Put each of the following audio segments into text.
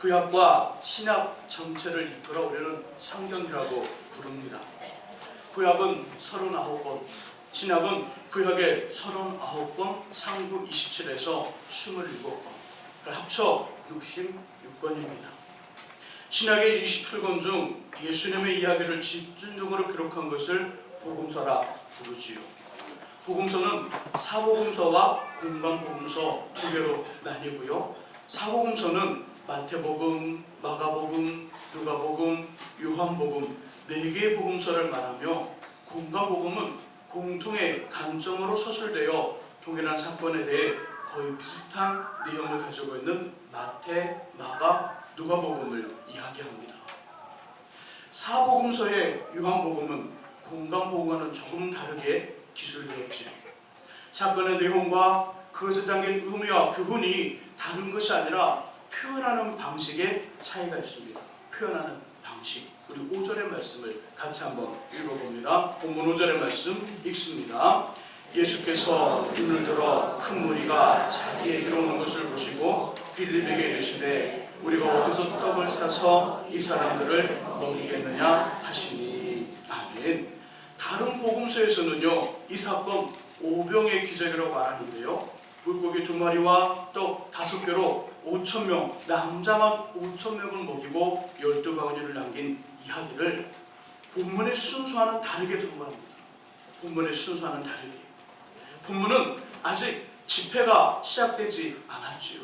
구약과 신약 전체를 이끌어 우리는 성경이라고 부릅니다. 구약은 39권, 신약은 구약의 39권, 상부 27에서 27권을 합쳐 66권입니다. 신약의 27권 중 예수님의 이야기를 집중적으로 기록한 것을 복음서라 부르지요. 복음서는 사복음서와 공관복음서 두 개로 나뉘고요. 사복음서는 마태복음, 마가복음, 누가복음, 요한복음 네 개의 복음서를 말하며 공관복음은 공통의 관점으로 서술되어 동일한 사건에 대해 거의 비슷한 내용을 가지고 있는 마태, 마가, 누가복음을 이야기합니다. 사복음서의 요한복음은 공관복음과는 조금 다르게 기술되었지요. 사건의 내용과 그것에 담긴 의미와 교훈이 다른 것이 아니라 표현하는 방식에 차이가 있습니다. 표현하는 방식. 우리 5절의 말씀을 같이 한번 읽어봅니다. 본문 5절의 말씀 읽습니다. 예수께서 눈을 들어 큰 무리가 자기에게로 오는 것을 보시고 빌립에게 이르시되 우리가 어디서 떡을 사서 이 사람들을 먹이겠느냐 하시니. 아멘. 다른 복음서에서는요, 이 사건 오병의 기적이라고 말하는데요, 물고기 2마리와 떡 5개로 5,000명, 남자만 5,000명을 먹이고 12바구니를 남긴 이야기를 본문의 순서와는 다르게 전말합니다. 본문의 순서와는 다르게. 본문은 아직 집회가 시작되지 않았지요.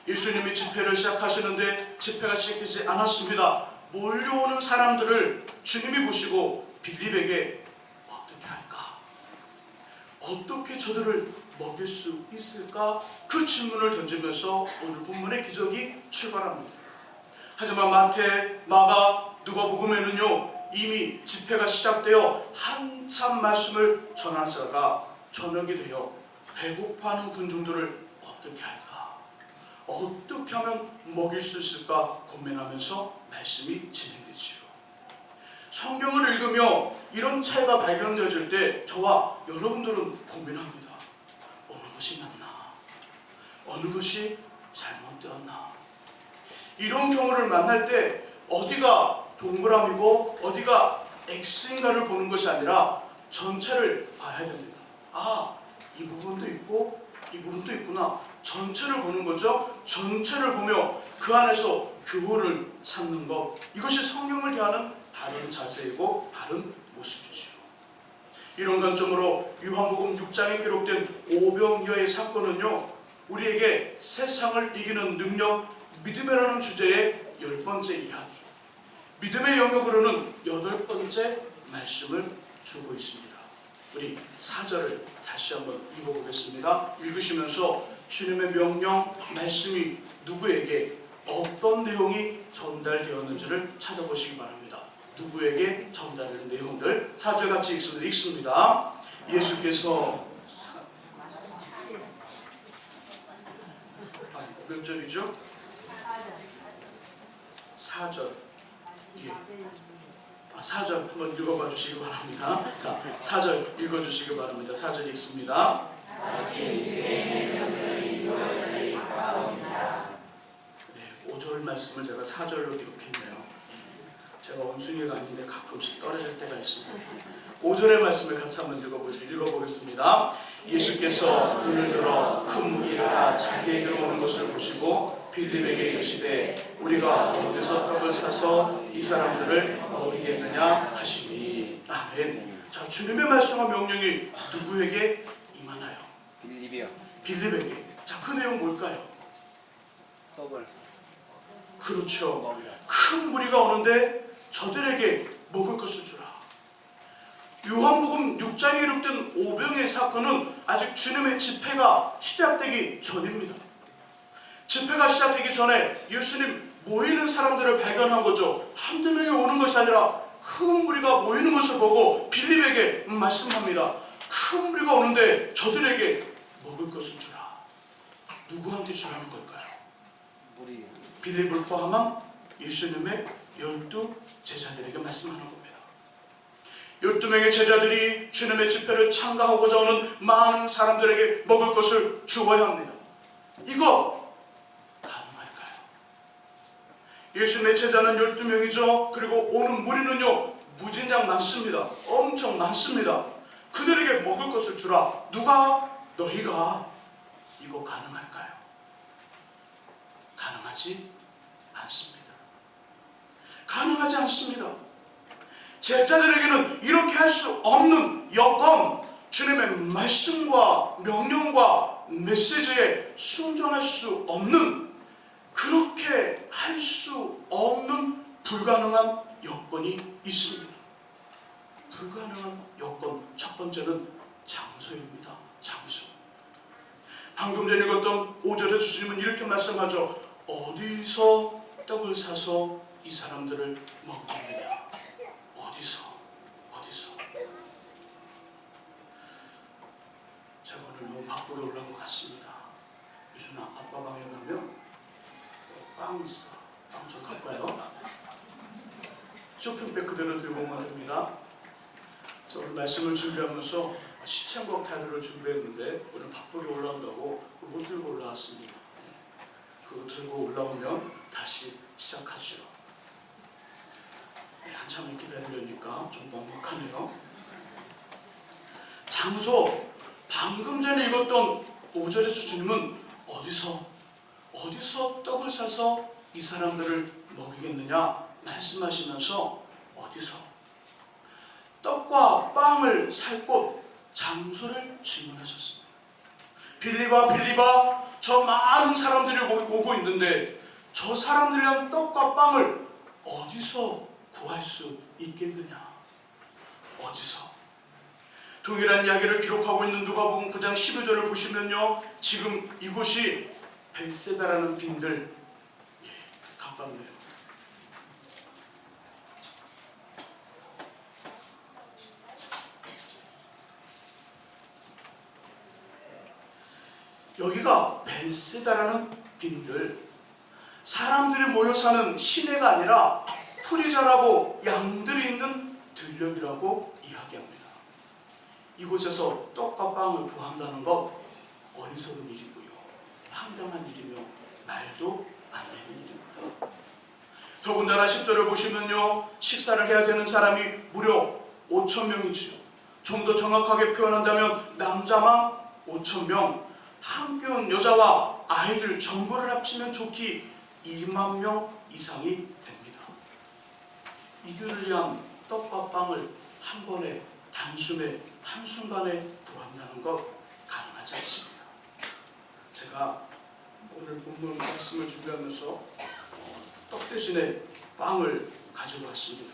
예수님이 집회를 시작하시는데 집회가 시작되지 않았습니다. 몰려오는 사람들을 주님이 보시고 빌립에게 어떻게 할까? 어떻게 저들을 먹일 수 있을까? 그 질문을 던지면서 오늘 본문의 기적이 출발합니다. 하지만 마태, 마가, 누가복음에는요, 이미 집회가 시작되어 한참 말씀을 전하다가 저녁이 되어 배고파하는 군중들을 어떻게 할까? 어떻게 하면 먹일 수 있을까 고민하면서 말씀이 진행되지요. 성경을 읽으며 이런 차이가 발견되어질 때 저와 여러분들은 고민합니다. 어느 것이 맞나? 어느 것이 잘못되었나? 이런 경우를 만날 때 어디가 동그라미고 어디가 X인가를 보는 것이 아니라 전체를 봐야 됩니다. 아, 이 부분도 있고 이 부분도 있구나. 전체를 보는 거죠. 전체를 보며 그 안에서 교훈을 찾는 것. 이것이 성경을 대하는 바른 자세이고 바른 모습이지요. 이런 관점으로 요한복음 6장에 기록된 오병이어의 사건은요, 우리에게 세상을 이기는 능력, 믿음이라는 주제의 10번째 이야기, 믿음의 영역으로는 8번째 말씀을 주고 있습니다. 우리 4절을 다시 한번 읽어보겠습니다. 읽으시면서 주님의 명령, 말씀이 누구에게 어떤 내용이 전달되었는지를 찾아보시기 바랍니다. 누구에게 전달되는 내용들 4절 같이 읽습니다. 예수께서 몇 절이죠? 4절. 예. 4절 한번 읽어봐 주시기 바랍니다. 자, 4절 읽어주시기 바랍니다. 4절 읽습니다. 네, 5절 말씀을 제가 4절로 기록했네요. 제가 원숭이가 아닌데 가끔씩 떨어질 때가 있습니다. 5절의 말씀을 같이 한번 읽어보겠습니다. 예수께서 눈을 들어 큰 무리가 자기에게로 오는 것을 보시고 빌립에게 이르시되 우리가 어디서 떡을 사서 이 사람들을 먹이겠느냐 하시니. 아멘. 자, 주님의 말씀과 명령이 누구에게 임하나요? 빌립이요. 빌립에게. 자, 그 내용 뭘까요? 떡을. 그렇죠. 큰 무리가 오는데 저들에게 먹을 것을 주라. 요한복음 6장에 기록된 오병의 사건은 아직 주님의 집회가 시작되기 전입니다. 집회가 시작되기 전에 예수님 모이는 사람들을 발견한 거죠. 한두 명이 오는 것이 아니라 큰 무리가 모이는 것을 보고 빌립에게 말씀합니다. 큰 무리가 오는데 저들에게 먹을 것을 주라. 누구한테 주라는 걸까요? 무리. 빌립을 포함한 예수님의 12 제자들에게 말씀하는 겁니다. 12명의 제자들이 주님의 집회를 참가하고자 오는 많은 사람들에게 먹을 것을 주어야 합니다. 이거 가능할까요? 예수님의 제자는 12명이죠. 그리고 오는 무리는요, 무진장 많습니다. 엄청 많습니다. 그들에게 먹을 것을 주라. 누가? 너희가. 이거 가능할까요? 가능하지 않습니다. 가능하지 않습니다. 제자들에게는 이렇게 할 수 없는 여건, 주님의 말씀과 명령과 메시지에 순종할 수 없는, 그렇게 할 수 없는 불가능한 여건이 있습니다. 불가능한 여건, 첫 번째는 장소입니다. 장소. 방금 전에 읽었던 5절에 주님은 이렇게 말씀하죠. 어디서 떡을 사서 이 사람들을 먹느냐. 어디서? 제가 오늘 너무 밖으로 올라온 것 같습니다. 유준아, 아빠 방에 가면 빵 있어. 빵 좀 갈까요? 쇼핑백 그대로 들고 오면 됩니다. 저 오늘 말씀을 준비하면서 시창곡 타이틀을 준비했는데 오늘 바쁘게 올라온다고 못 들고 올라왔습니다. 그거 들고 올라오면 다시 시작하죠. 한참을 기다리려니까 좀 먹먹하네요. 장소, 방금 전에 읽었던 5절에서 주님은 어디서 떡을 사서 이 사람들을 먹이겠느냐 말씀하시면서 어디서 떡과 빵을 살 곳, 장소를 질문하셨습니다. 빌립아, 저 많은 사람들이 오고 있는데 저 사람들이랑 떡과 빵을 어디서 구할 수 있겠느냐? 어디서? 동일한 이야기를 기록하고 있는 누가복음 9장 12절을 보시면요, 지금 이곳이 벳세다라는 빈들, 가깝네요. 여기가 벳세다라는 빈들, 사람들이 모여 사는 시내가 아니라 풀이 자라고 양들이 있는 들녘이라고 이야기합니다. 이곳에서 떡과 빵을 구한다는 것 어리석은 일이고요, 황당한 일이며 말도 안 되는 일입니다. 더군다나 10절을 보시면요, 식사를 해야 되는 사람이 무려 5,000명이지요. 좀 더 정확하게 표현한다면 남자만 5,000명, 함께 온 여자와 아이들 전부를 합치면 좋기 2만 명 이상이 됩니다. 이들을 위한 떡과 빵을 한 번에, 단숨에, 한순간에 구한다는 것 가능하지 않습니다. 제가 오늘 본문 말씀을 준비하면서 떡 대신에 빵을 가지고 왔습니다.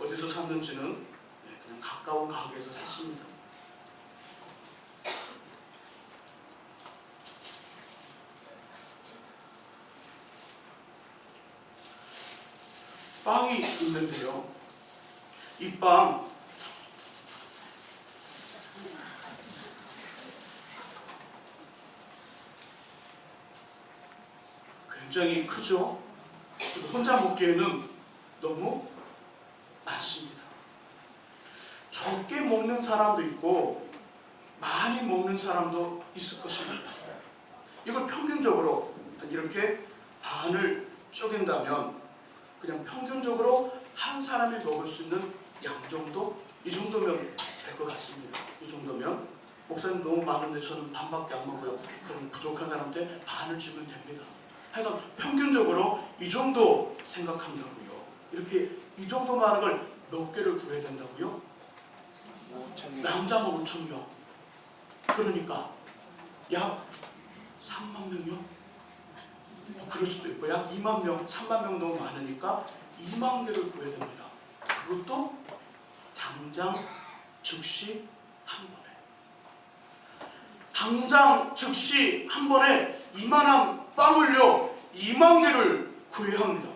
어디서 샀는지는 그냥 가까운 가게에서 샀습니다. 빵이 있는데요, 이 빵 굉장히 크죠? 혼자 먹기에는 너무 많습니다. 적게 먹는 사람도 있고 많이 먹는 사람도 있을 것입니다. 이걸 평균적으로 이렇게 반을 쪼갠다면 그냥 평균적으로 한 사람이 먹을 수 있는 양 정도? 이 정도면 될 것 같습니다. 이 정도면. 목사님 너무 많은데 저는 반밖에 안 먹어요. 그럼 부족한 사람한테 반을 주면 됩니다. 하여간 평균적으로 이 정도 생각한다고요. 이렇게 이 정도 많은 걸 몇 개를 구해야 된다고요? 5,000명. 남자만 5,000명. 그러니까 약 3만 명이요? 그럴 수도 있고 약 2만 명, 3만 명 너무 많으니까 2만 개를 구해야 됩니다. 그것도 당장 즉시 한 번에. 당장 즉시 한 번에 이만한 빵을요 2만 개를 구해야 합니다.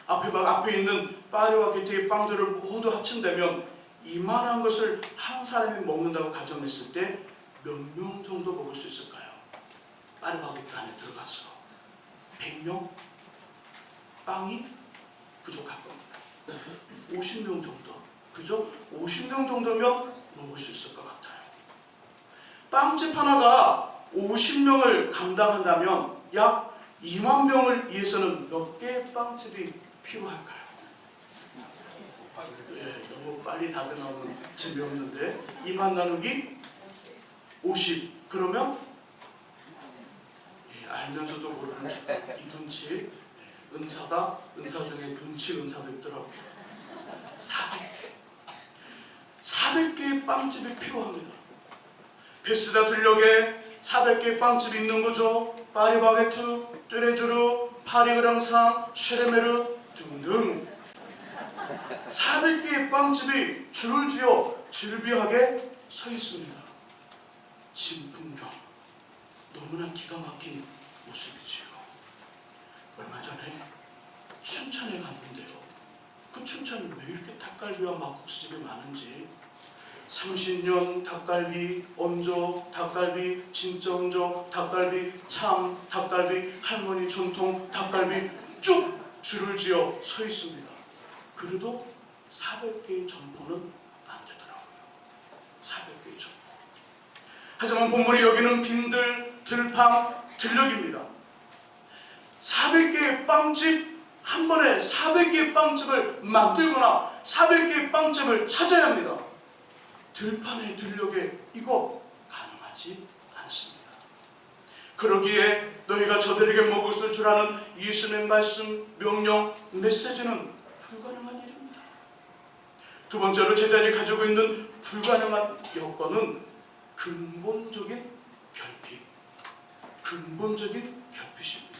앞에 있는 파리와 게티의 빵들을 모두 합친다면 이만한 것을 한 사람이 먹는다고 가정했을 때 몇 명 정도 먹을 수 있을까요? 파리바게트 안에 들어가서 100명? 빵이 부족할 겁니다. 50명 정도, 그죠? 50명 정도면 먹을 수 있을 것 같아요. 빵집 하나가 50명을 감당한다면 약 2만 명을 위해서는 몇 개의 빵집이 필요할까요? 너무 빨리 답이 나오면 재미없는데 2만 나누기 50 그러면 알면서도 모르는 이 눈치 은사 중에 눈치 은사도 있더라고요. 400개의 빵집이 필요합니다. 베스다 들녘에 400개의 빵집이 있는 거죠. 파리바게트, 뚜레쥬르, 파리그랑상, 쉐레메르 등등 400개의 빵집이 줄을 지어 질비하게 서 있습니다. 진풍경 너무나 기가 막힌 모습이지요. 얼마 전에 춘천에 갔는데요. 그 춘천은 왜 이렇게 닭갈비와 막국수집이 많은지 상신년 닭갈비, 원조 닭갈비, 진짜 원조 닭갈비, 참 닭갈비, 할머니 전통 닭갈비 쭉 줄을 지어 서 있습니다. 그래도 400개의 점포는 안 되더라고요. 400개의 점포. 하지만 본문이 여기는 빈들, 들판, 들녘입니다. 400개의 빵집, 한 번에 400개의 빵집을 만들거나 400개의 빵집을 찾아야 합니다. 들판에 들녘에 이거 가능하지 않습니다. 그러기에 너희가 저들에게 먹을 줄 아는 예수님의 말씀, 명령, 메시지는 불가능한 일입니다. 두 번째로 제자들이 가지고 있는 불가능한 여건은 근본적인 결핍. 근본적인 결핍입니다.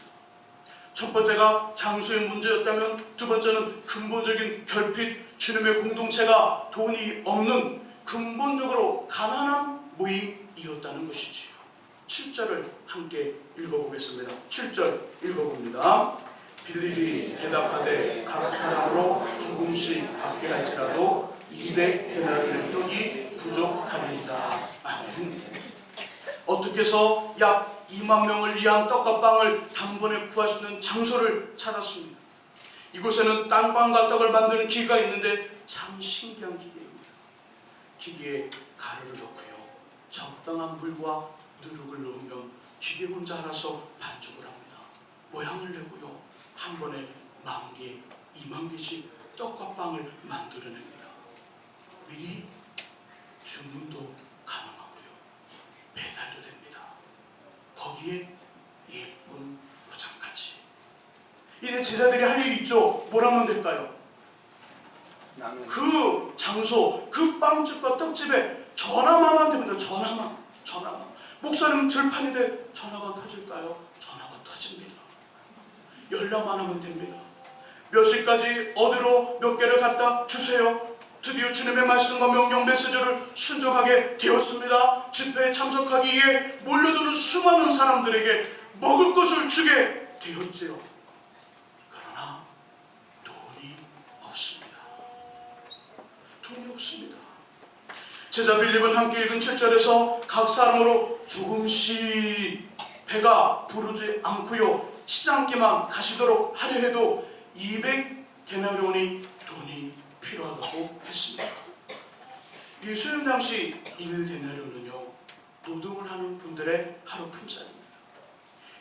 첫 번째가 장소의 문제였다면 두 번째는 근본적인 결핍, 주님의 공동체가 돈이 없는 근본적으로 가난한 모임이었다는 것이지요. 7절을 함께 읽어보겠습니다. 7절 읽어봅니다. 빌립이 대답하되 각 사람으로 조금씩 받게 할지라도 200데나리온 떡이 부족하리이다. 아멘. 어떻게 해서 약 2만 명을 위한 떡과 빵을 단번에 구할 수 있는 장소를 찾았습니다. 이곳에는 땅빵과 떡을 만드는 기계가 있는데 참 신기한 기계입니다. 기계에 가루를 넣고요. 적당한 물과 누룩을 넣으면 기계 혼자 알아서 반죽을 합니다. 모양을 내고요. 한 번에 10,000개, 20,000개씩 떡과 빵을 만들어냅니다. 미리 주문도 가능하고요. 배달도 됩니다. 거기에 예쁜 포장까지. 이제 제자들이 할 일이 있죠. 뭘 하면 될까요? 그 장소, 그 빵집과 떡집에 전화만 하면 됩니다. 전화만. 목사님 들판인데 전화가 터질까요? 전화가 터집니다. 연락만 하면 됩니다. 몇 시까지 어디로 몇 개를 갖다 주세요. 드디어 주님의 말씀과 명령 메시지를 순종하게 되었습니다. 집회에 참석하기 위해 몰려드는 수많은 사람들에게 먹을 것을 주게 되었지요. 그러나 돈이 없습니다. 돈이 없습니다. 제자 빌립은 함께 읽은 7절에서 각 사람으로 조금씩 배가 부르지 않고요. 시장기만 가시도록 하려 해도 200데나리온이 돈이 필요하다고 했습니다. 예수님 당시 1데나리온은요 노동을 하는 분들의 하루 품삯입니다.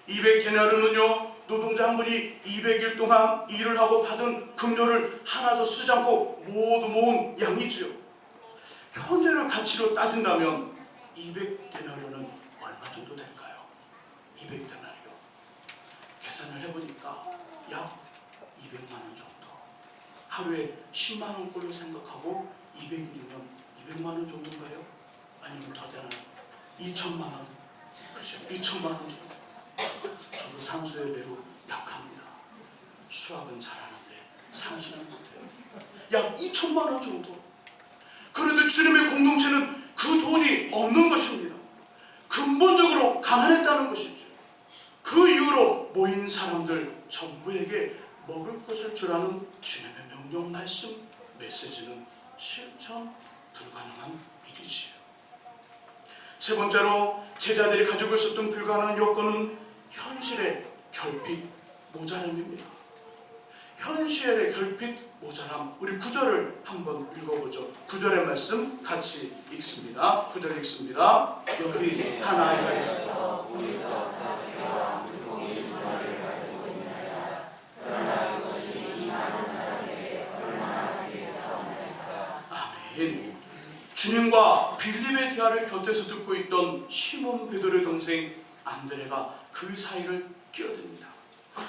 200데나리온은요 노동자 한 분이 200일 동안 일을 하고 받은 급료를 하나도 쓰지 않고 모두 모은 양이지요. 현재의 가치로 따진다면 200데나리온은 얼마 정도 될까요? 200데나리온 계산을 해보니까 약 200만 원 정도. 하루에 10만 원꼴로 생각하고 200일이면 200만 원 정도인가요? 아니면 더 되나요? 2천만 원. 그렇죠. 2천만 원 정도. 저도 산수에 매우 약합니다. 수학은 잘하는데 산수는 못해요. 약 2천만 원 정도. 그런데 주님의 공동체는 그 돈이 없는 것입니다. 근본적으로 가난했다는 것이죠. 그 이후로 모인 사람들 전부에게 먹을 것을 주라는 주님의 명령 말씀 메시지는 실천 불가능한 일이지요. 세 번째로 제자들이 가지고 있었던 불가능한 여건은 현실의 결핍 모자람입니다. 현실의 결핍 모자람. 우리 9절을 한번 읽어보죠. 9절의 말씀 같이 읽습니다. 9절 읽습니다. 여기 한 아이가 있어 아멘. 주님과 빌립의 대화를 곁에서 듣고 있던 시몬 베드로의 동생 안드레가 그 사이를 끼어듭니다.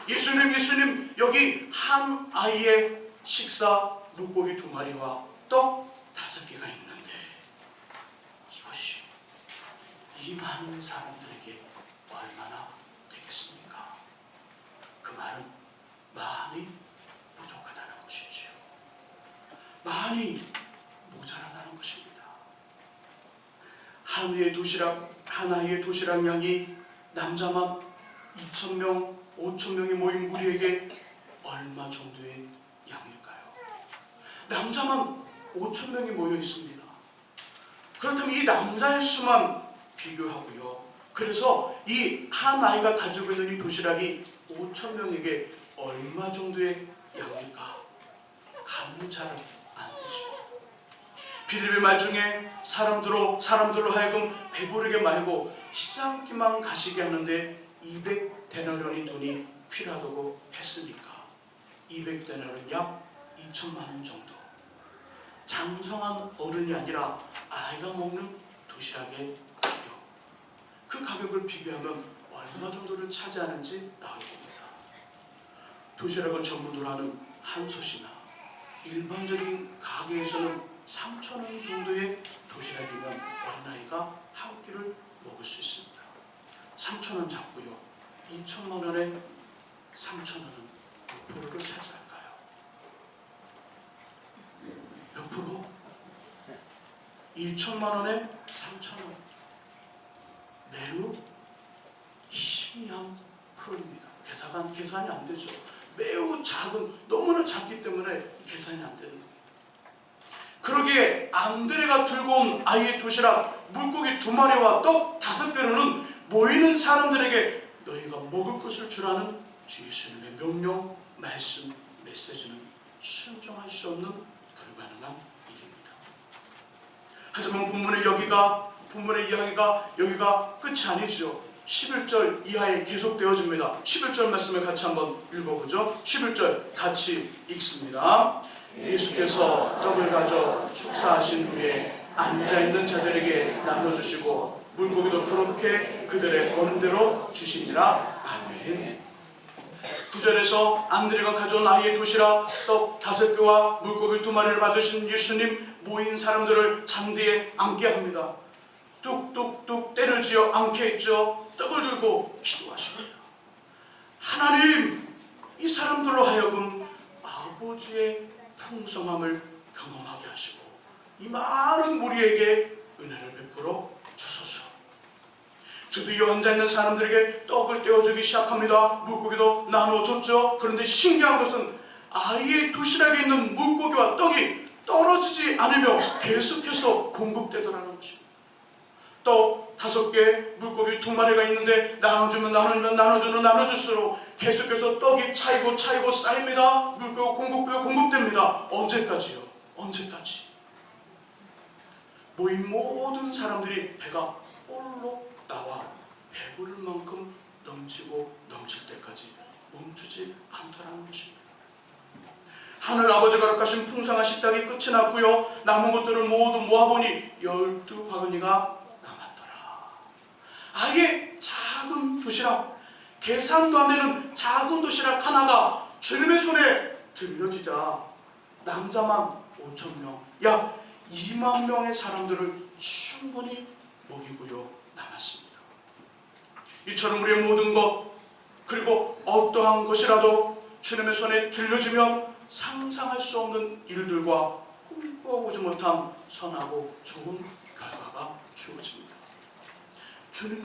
예수님, 여기 한 아이의 식사 물고기 2마리와 떡 5개가 있는데 이것이 이 많은 사람들에게 얼마나 되겠습니까? 그 말은 많이 부족하다는 것이지요. 많이 모자라다는 것입니다. 하나의 도시락 양이 남자만 2,000명, 5,000명이 모인 무리에게 얼마 정도의 양일까요? 남자만 5,000명이 모여 있습니다. 그렇다면 이 남자의 수만 비교하고요. 그래서 이 한 아이가 가지고 있는 이 도시락이 5,000명에게 얼마 정도의 양일까? 감이 잘 안 되죠. 빌립의 말 중에 사람들로 하여금 배부르게 말고 시장기만 가시게 하는데 200데나리온의 돈이 필요하다고 했으니까 200데나리온 약 2천만 원 정도. 장성한 어른이 아니라 아이가 먹는 도시락의 가격. 그 가격을 비교하면 얼마 정도를 차지하는지 나올 겁니다. 도시락을 전문으로 하는 한솥이나 일반적인 가게에서는 3,000원 정도의 도시락이면 어린아이가 한 끼를 먹을 수 있습니다. 3,000원 잡고요. 2천만 원에 3,000원은 몇 프로를 차지할까요? 몇 프로? 2천만 원에 3,000원. 매우 희미한 프로입니다. 계산이 안 되죠. 매우 작은, 너무나 작기 때문에 계산이 안 되는 겁니다. 그러기에 안드레가 들고 온 아이의 도시락 물고기 2마리와 떡 5개로는 모이는 사람들에게 너희가 먹을 것을 주라는 주 예수님의 명령, 말씀, 메시지는 순종할 수 없는 불가능한 일입니다. 하지만 본문의 이야기가 여기가 끝이 아니죠. 11절 이하에 계속되어집니다. 11절 말씀을 같이 한번 읽어보죠. 11절 같이 읽습니다. 예수께서 떡을 가져 축사하신 후에 앉아있는 자들에게 나눠주시고 물고기도 그렇게 그들의 버는 대로 주시니라. 아멘. 9절에서 안드레가 가져온 아이의 도시락 떡 5개와 물고기 2마리를 받으신 예수님, 모인 사람들을 잔디에 앉게 합니다. 뚝뚝뚝 때를 지어 앉게 했죠. 떡을 들고 기도하십니다. 하나님, 이 사람들로 하여금 아버지의 풍성함을 경험하게 하시고 이 많은 무리에게 은혜를 베풀어 주소서. 드디어 앉아있는 사람들에게 떡을 떼어주기 시작합니다. 물고기도 나눠줬죠. 그런데 신기한 것은 아이의 도시락에 있는 물고기와 떡이 떨어지지 않으며 계속해서 공급되더라는 것입니다. 떡 5개, 물고기 2마리가 있는데 나눠줄수록 계속해서 떡이 차이고 쌓입니다. 물고기가 공급됩니다. 언제까지요? 언제까지? 모인 모든 사람들이 배가 볼록 나와 배부를 만큼 넘칠 때까지 멈추지 않더라는 것입니다. 하늘 아버지가 허락하신 풍성한 식당이 끝이 났고요. 남은 것들을 모두 모아보니 12바구니가 아예 작은 도시락, 계산도 안 되는 작은 도시락 하나가 주님의 손에 들려지자 남자만 5,000명, 약 2만 명의 사람들을 충분히 먹이고요 남았습니다. 이처럼 우리의 모든 것, 그리고 어떠한 것이라도 주님의 손에 들려지면 상상할 수 없는 일들과 꿈꿔보지 못한 선하고 좋은 결과가 주어집니다. 주님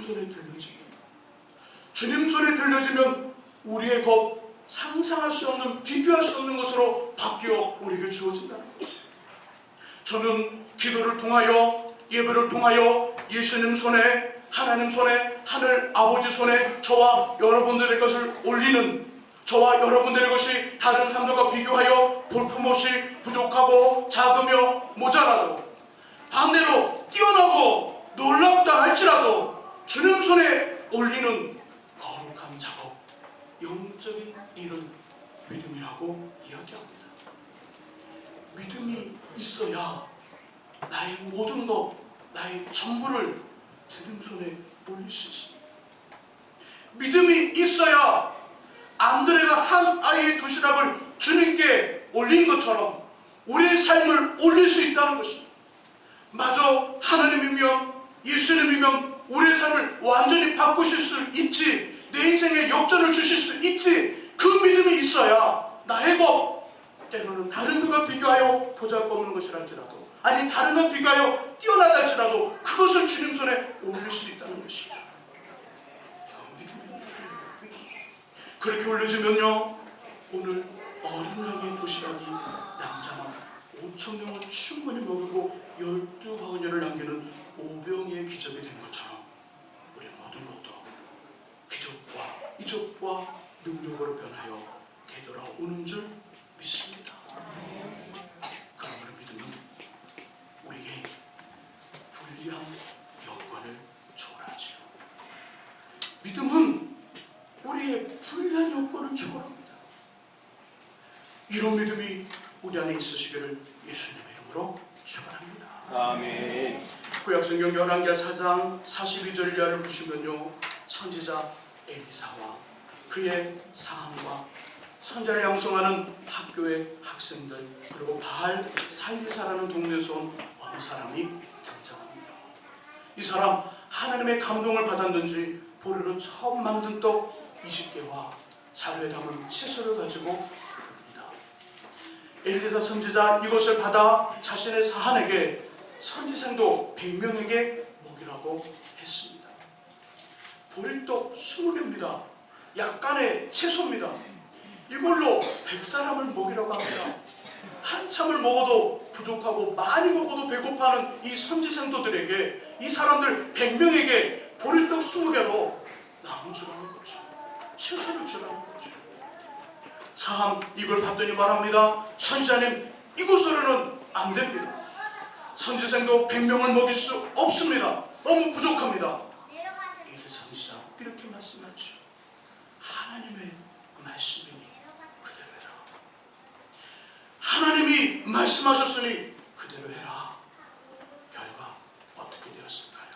손에 들려지면 우리의 것, 상상할 수 없는, 비교할 수 없는 것으로 바뀌어 우리에게 주어진다는 것. 저는 기도를 통하여, 예배를 통하여 예수님 손에, 하나님 손에, 하늘 아버지 손에 저와 여러분들의 것을 올리는, 저와 여러분들의 것이 다른 사람들과 비교하여 볼품없이 부족하고 작으며 모자라도, 반대로 뛰어나고 놀랍다 할지라도 주님 손에 올리는 거룩한 작업, 영적인 일은 믿음이라고 이야기합니다. 믿음이 있어야 나의 모든 것, 나의 전부를 주님 손에 올릴 수 있습니다. 믿음이 있어야 안드레가 한 아이의 도시락을 주님께 올린 것처럼 우리의 삶을 올릴 수 있다는 것입니다. 마저 하나님이면, 예수님이면 우리의 삶을 완전히 바꾸실 수 있지, 내 인생에 역전을 주실 수 있지, 그 믿음이 있어야 나의 것, 때로는 다른 것과 비교하여 보잘것없는 것이랄지라도, 아니 다른 것과 비교하여 뛰어나다 할지라도 그것을 주님 손에 올릴 수 있다는 것이죠. 그렇게 올려주면요, 오늘 어린 양의 도시락이 양자만 5,000명을 충분히 먹이고 12바구니를 남기는 오병이의 기적이 된 것처럼 우리 모든 것도 기적과 이적과 능력으로 변하여 되돌아오는 줄 믿습니다. 그러므로 믿음은 우리에게 불리한 여건을 초월하지요. 믿음은 우리의 불리한 여건을 초월합니다. 이런 믿음이 우리 안에 있으시기를 예수님의 이름으로 축원합니다. 아멘. 구약성경 열왕기하 4장 42절 이하를 보시면요, 선지자 엘리사와 그의 사함과 선자를 양성하는 학교의 학생들, 그리고 바알 살리사라는 동네에서 온 어느 사람이 등장합니다. 이 사람 하나님의 감동을 받았는지 보리로 처음 만든 떡 20개와 자루에 담은 채소를 가지고 옵니다. 엘리사 선지자 이것을 받아 자신의 사한에게, 선지생도 100명에게 먹이라고 했습니다. 보리떡 20개입니다. 약간의 채소입니다. 이걸로 100사람을 먹이라고 합니다. 한참을 먹어도 부족하고 많이 먹어도 배고파하는 이 선지생도들에게, 이 사람들 100명에게 보리떡 20개로 나무 주라는 거죠. 채소를 주라는 거죠. 사함 이걸 봤더니 말합니다. 선지자님, 이것으로는 안 됩니다. 선지생도 100명을 먹일 수 없습니다. 너무 부족합니다. 이 선지자 이렇게 말씀하죠. 하나님의 말씀이니 그대로 해라. 하나님이 말씀하셨으니 그대로 해라. 결과 어떻게 되었을까요?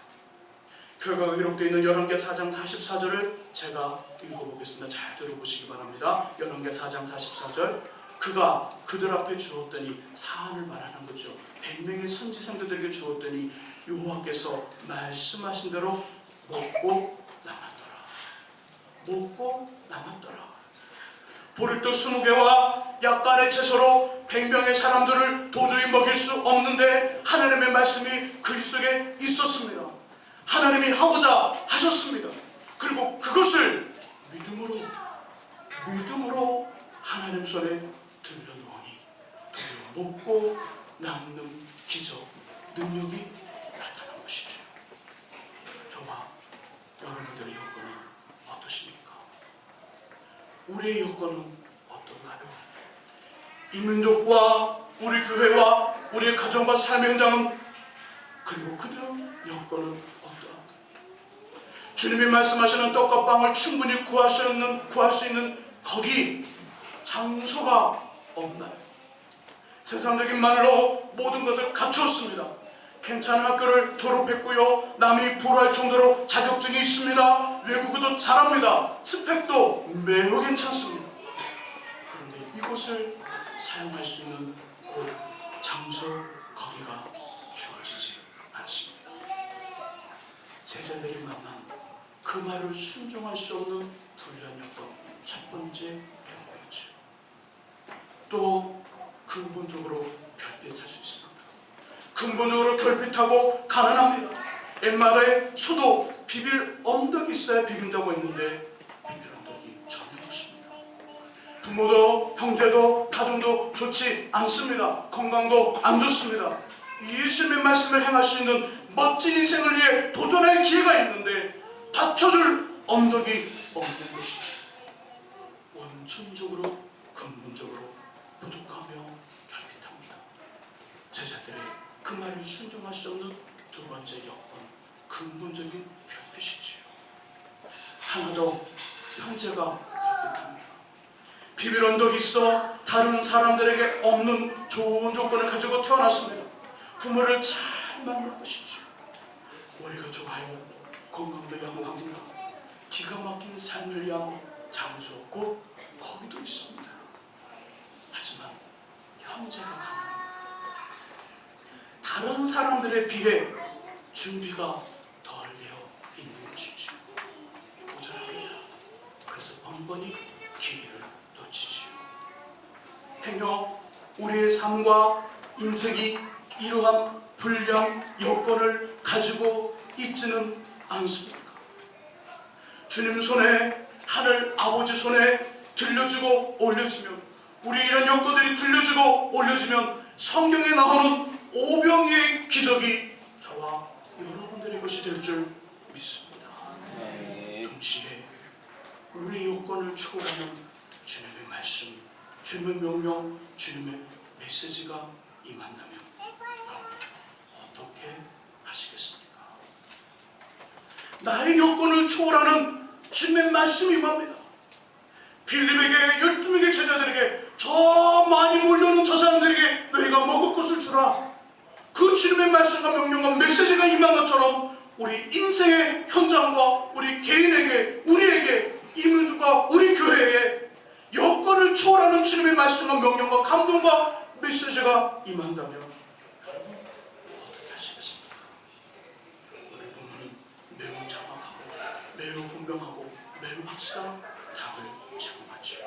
결과가 기록되어 있는 열왕기하 4장 44절을 제가 읽어보겠습니다. 잘 들어보시기 바랍니다. 열왕기하 4장 44절. 그가 그들 앞에 주었더니, 사안을 말하는 거죠. 100명의 선지생들에게 주었더니 여호와께서 말씀하신 대로 먹고 남았더라. 먹고 남았더라. 보리떡 20개와 약간의 채소로 100명의 사람들을 도저히 먹일 수 없는데 하나님의 말씀이 그리 속에 있었습니다. 하나님이 하고자 하셨습니다. 그리고 그것을 믿음으로 하나님 손에 들려놓으니 먹고 남는 기적, 능력이 나타난 것이죠. 저와 여러분들의 여건은 어떠십니까? 우리의 여건은 어떤가요? 이 민족과 우리 교회와 우리의 가정과 삶의 현장은, 그리고 그들 여건은 어떠한가요? 주님이 말씀하시는 떡과 빵을 충분히 구할 수 있는 거기 장소가 없나요? 세상적인 말로 모든 것을 갖추었습니다. 괜찮은 학교를 졸업했고요, 남이 부러워할 정도로 자격증이 있습니다. 외국어도 잘합니다. 스펙도 매우 괜찮습니다. 그런데 이곳을 사용할 수 있는 곳, 장소, 거기가 주어지지 않습니다. 제자들이 만난 그 말을 순종할 수 없는 불리한 여건, 첫 번째 경우였죠. 또 근본적으로 결핍할 수 있습니다. 근본적으로 결핍하고 가난합니다. 옛말에 소도 비빌 언덕이 있어야 비빈다고 했는데 비빌 언덕이 전혀 없습니다. 부모도 형제도 가정도 좋지 않습니다. 건강도 안 좋습니다. 예수님의 말씀을 행할 수 있는 멋진 인생을 위해 도전할 기회가 있는데 받쳐줄 언덕이 없는 것이죠. 원천적으로 근본적으로 부족하며 결핍합니다. 제자들의 그 말을 순종할 수 없는 두 번째 여건, 근본적인 결핍이지요. 하나 더, 형제가 결핍합니다. 비빌 언덕이 있어 다른 사람들에게 없는 좋은 조건을 가지고 태어났습니다. 부모를 잘 만나보십시오. 머리가 좋아요. 건강도 양호합니다. 기가 막힌 삶을 위한 장소 곧 거기도 있습니다. 하지만 형제가 강합니다. 다른 사람들에 비해 준비가 덜 되어 있는 것이죠. 모자랍니다. 그래서 번번이 기회를 놓치지요. 행여 우리의 삶과 인생이 이러한 불량 여건을 가지고 있지는 않습니까? 주님 손에, 하늘 아버지 손에 들려주고 올려지면, 우리 이런 여건들이 들려주고 올려지면 성경에 나오는 오병이의 기적이 저와 여러분들의 것이 될 줄 믿습니다. 동시에 우리 여건을 초월하는 주님의 말씀, 주님의 명령, 주님의 메시지가 임한다면 여러분 어떻게 하시겠습니까? 나의 여건을 초월하는 주님의 말씀이 임합니다. 빌립에게 12명의 제자들에게 저 많이 몰려오는 저 사람들에게 너희가 먹을 것을 주라. 그 주님의 말씀과 명령과 메시지가 임한 것처럼 우리 인생의 현장과 우리 개인에게, 우리에게, 이민족과 우리 교회에 여건을 초월하는 주님의 말씀과 명령과 감동과 메시지가 임한다면 여러분 어떻게 하시겠습니까? 오늘 본문은 매우 정확하고 매우 분명하고 매우 확실한 답을 제공하죠.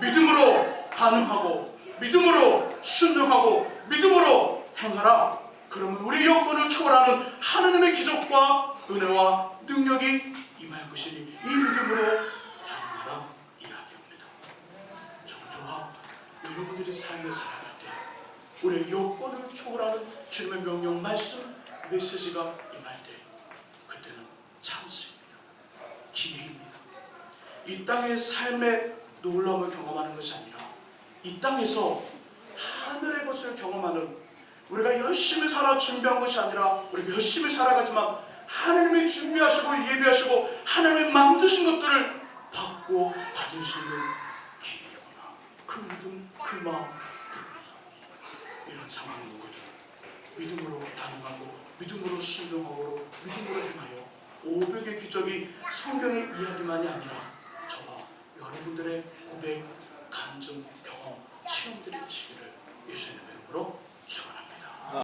믿음으로 반응하고 믿음으로 순종하고 믿음으로 행하라. 그러면 우리 여건을 초월하는 하나님의 기적과 은혜와 능력이 임할 것이니 이 믿음으로 반응하라 이야기합니다. 저와 여러분들이 삶을 살아갈 때 우리의 여건을 초월하는 주님의 명령, 말씀, 메시지가 임할 때 그때는 찬스입니다. 기회입니다. 이 땅의 삶의 놀라움을 경험하는 것이 아니라 이 땅에서 하늘의 것을 경험하는, 우리가 열심히 살아 준비한 것이 아니라 우리가 열심히 살아가지만 하나님이 준비하시고 예비하시고 하나님이 만드신 것들을 받고 받을 수 있는 기회구나. 그 믿음, 그 마음, 이런 상황을 보거든 믿음으로 반응하고 믿음으로 순종하고 믿음으로 행하여 오백의 기적이 성경의 이야기만이 아니라 저와 여러분들의 고백, 간증, 경험, 체험들이 되시기를 예수님의 이름으로 축원합니다.